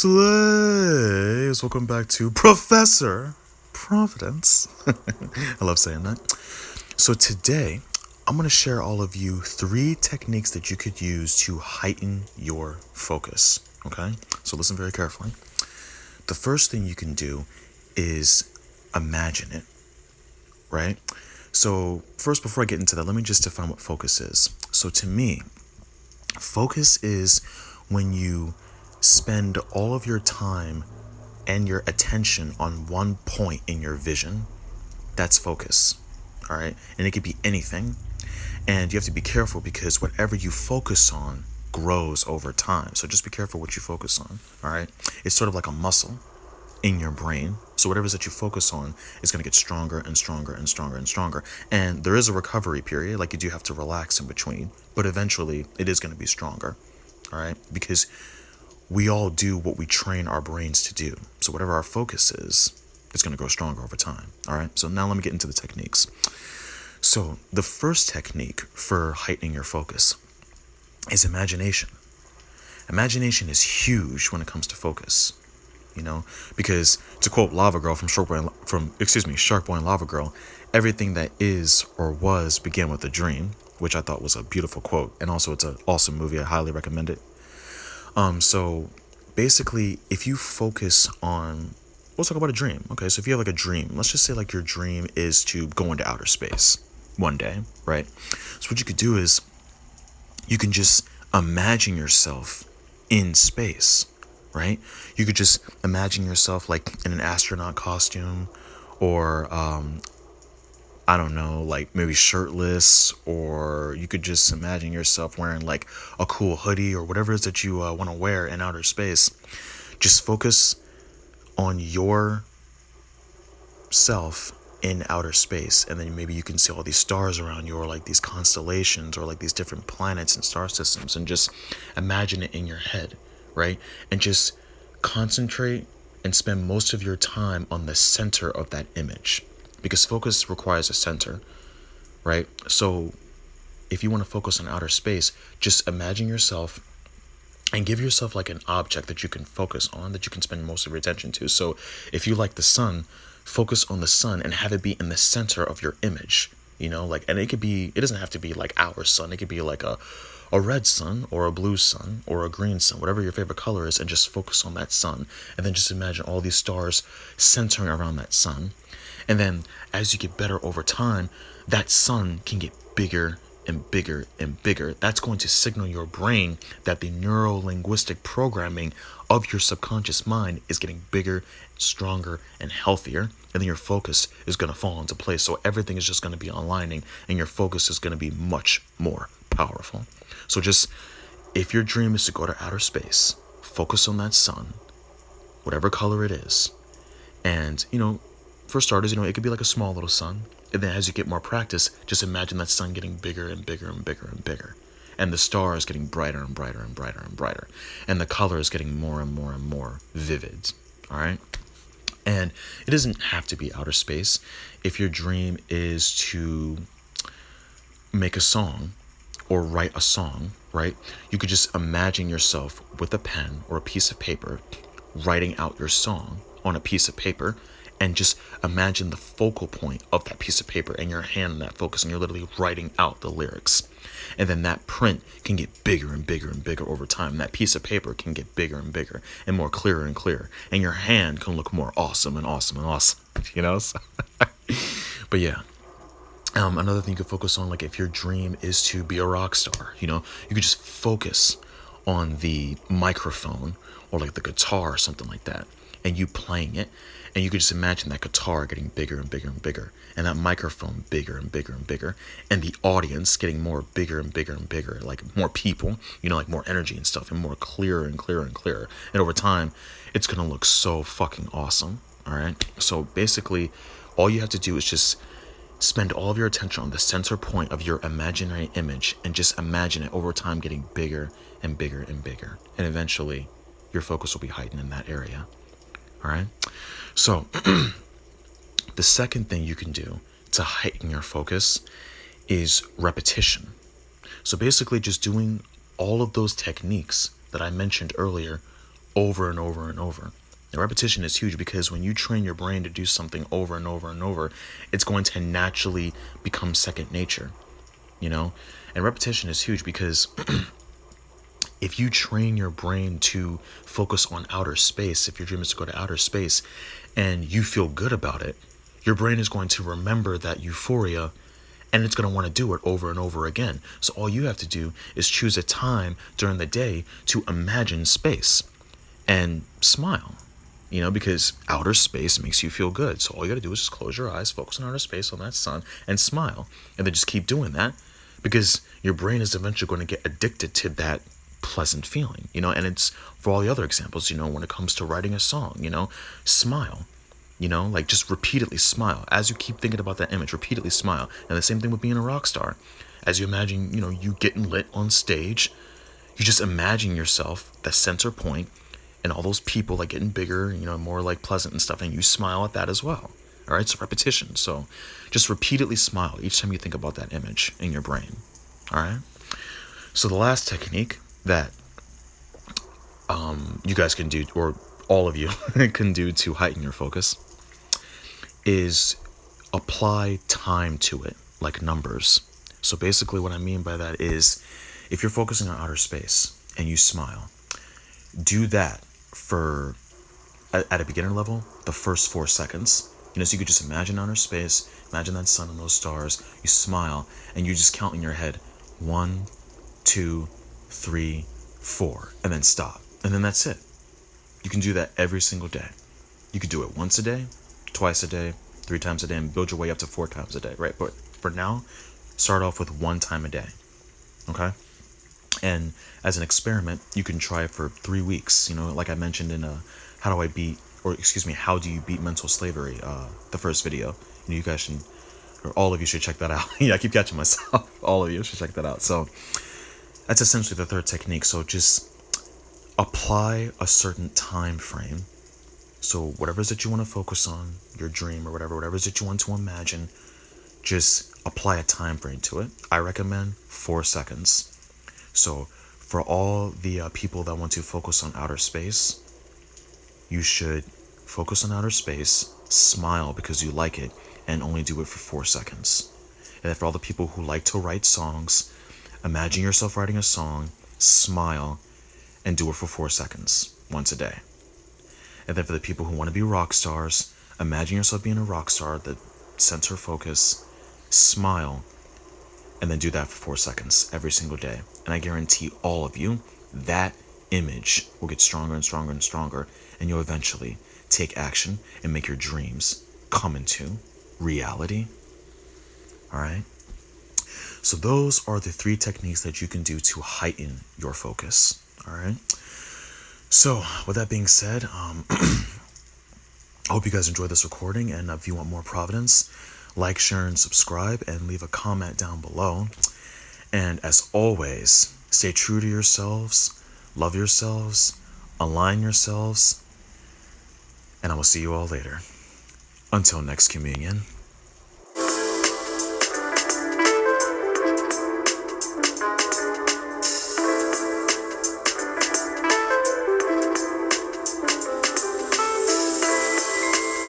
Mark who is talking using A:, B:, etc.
A: Slaves, welcome back to Professor Providence. I love saying that. So today, I'm going to share all of you 3 techniques that you could use to heighten your focus. Okay? So listen very carefully. The first thing you can do is imagine it, right? So first, before I get into that, let me just define what focus is. So to me, focus is when you spend all of your time and your attention on one point in your vision. That's focus. All right. And it could be anything. And you have to be careful because whatever you focus on grows over time. So just be careful what you focus on. All right. It's sort of like a muscle in your brain. So whatever it is that you focus on is going to get stronger and stronger and stronger and stronger. And there is a recovery period, like you do have to relax in between, but eventually it is going to be stronger. All right. Because we all do what we train our brains to do. So whatever our focus is, it's going to grow stronger over time. All right. So now let me get into the techniques. So the first technique for heightening your focus is imagination. Imagination is huge when it comes to focus. Because to quote Lava Girl from Shark Boy and Lava Girl, everything that is or was began with a dream, which I thought was a beautiful quote. And also it's an awesome movie. I highly recommend it. So basically, if you focus on, let's talk about a dream. Okay, so if you have like a dream, let's just say like your dream is to go into outer space one day, right? So what you could do is you can just imagine yourself in space, right? You could just imagine yourself like in an astronaut costume, or I don't know, like maybe shirtless, or you could just imagine yourself wearing like a cool hoodie or whatever it is that you want to wear in outer space. Just focus on your self in outer space, and then maybe you can see all these stars around you, or like these constellations, or like these different planets and star systems, and just imagine it in your head, right? And just concentrate and spend most of your time on the center of that image, because focus requires a center, right? So if you want to focus on outer space, just imagine yourself and give yourself like an object that you can focus on, that you can spend most of your attention to. So if you like the sun, focus on the sun and have it be in the center of your image, and it doesn't have to be like our sun. It could be like a red sun or a blue sun or a green sun, whatever your favorite color is, and just focus on that sun. And then just imagine all these stars centering around that sun. And then as you get better over time, that sun can get bigger and bigger and bigger. That's going to signal your brain that the neuro-linguistic programming of your subconscious mind is getting bigger, stronger, and healthier. And then your focus is going to fall into place. So everything is just going to be aligning, and your focus is going to be much more powerful. So just, if your dream is to go to outer space, focus on that sun, whatever color it is. And, for starters, it could be like a small little sun. And then as you get more practice, just imagine that sun getting bigger and bigger and bigger and bigger. And the stars getting brighter and brighter and brighter and brighter. And the colors getting more and more and more vivid. All right? And it doesn't have to be outer space. If your dream is to make a song or write a song, right? You could just imagine yourself with a pen or a piece of paper writing out your song on a piece of paper, and just imagine the focal point of that piece of paper and your hand on that focus, and you're literally writing out the lyrics. And then that print can get bigger and bigger and bigger over time. That piece of paper can get bigger and bigger and more clearer and clearer. And your hand can look more awesome and awesome and awesome, So but yeah. Another thing you could focus on, like if your dream is to be a rock star, you could just focus on the microphone or like the guitar or something like that, and you playing it. And you could just imagine that guitar getting bigger and bigger and bigger, and that microphone bigger and bigger and bigger, and the audience getting more bigger and bigger and bigger, like more people, like more energy and stuff, and more clearer and clearer and clearer. And over time, it's going to look so fucking awesome. All right. So basically, all you have to do is just spend all of your attention on the center point of your imaginary image, and just imagine it over time getting bigger and bigger and bigger. And eventually, your focus will be heightened in that area. All right. So the second thing you can do to heighten your focus is repetition. So basically just doing all of those techniques that I mentioned earlier over and over and over. And repetition is huge because when you train your brain to do something over and over and over, it's going to naturally become second nature, you know? And repetition is huge because if you train your brain to focus on outer space, if your dream is to go to outer space and you feel good about it, your brain is going to remember that euphoria and it's going to want to do it over and over again. So all you have to do is choose a time during the day to imagine space and smile, because outer space makes you feel good. So all you got to do is just close your eyes, focus on outer space, on that sun, and smile. And then just keep doing that because your brain is eventually going to get addicted to that pleasant feeling, and it's for all the other examples, when it comes to writing a song, smile. Like just repeatedly smile. As you keep thinking about that image, repeatedly smile. And the same thing with being a rock star. As you imagine, you getting lit on stage, you just imagine yourself, the center point, and all those people like getting bigger, more like pleasant and stuff, and you smile at that as well. All right, so repetition. So just repeatedly smile each time you think about that image in your brain. All right. So the last technique that you guys can do, or all of you can do to heighten your focus, is apply time to it, like numbers. So basically what I mean by that is if you're focusing on outer space and you smile, do that for, at a beginner level, the first 4 seconds. So you could just imagine outer space, imagine that sun and those stars, you smile, and you just count in your head 1, 2, 3, 4, and then stop. And then that's it. You can do that every single day. You could do it once a day, twice a day, 3 times a day, and build your way up to 4 times a day, right? But for now, start off with 1 time a day, okay? And as an experiment, you can try it for 3 weeks. Like I mentioned in how do you beat mental slavery? The first video. You guys should, or all of you should check that out. Yeah, I keep catching myself. All of you should check that out. So that's essentially the third technique. So just apply a certain time frame. So whatever it is that you want to focus on, your dream or whatever it is that you want to imagine, just apply a time frame to it. I recommend 4 seconds. So for all the people that want to focus on outer space, you should focus on outer space, smile because you like it, and only do it for 4 seconds. And then for all the people who like to write songs, imagine yourself writing a song, smile, and do it for 4 seconds, once a day. And then for the people who want to be rock stars, imagine yourself being a rock star, the center focus, smile, and then do that for 4 seconds every single day. And I guarantee all of you, that image will get stronger and stronger and stronger, and you'll eventually take action and make your dreams come into reality. All right? So those are the 3 techniques that you can do to heighten your focus. All right? So with that being said, I hope you guys enjoyed this recording, and if you want more Providence, like, share, and subscribe, and leave a comment down below. And as always, stay true to yourselves, love yourselves, align yourselves, and I will see you all later. Until next communion.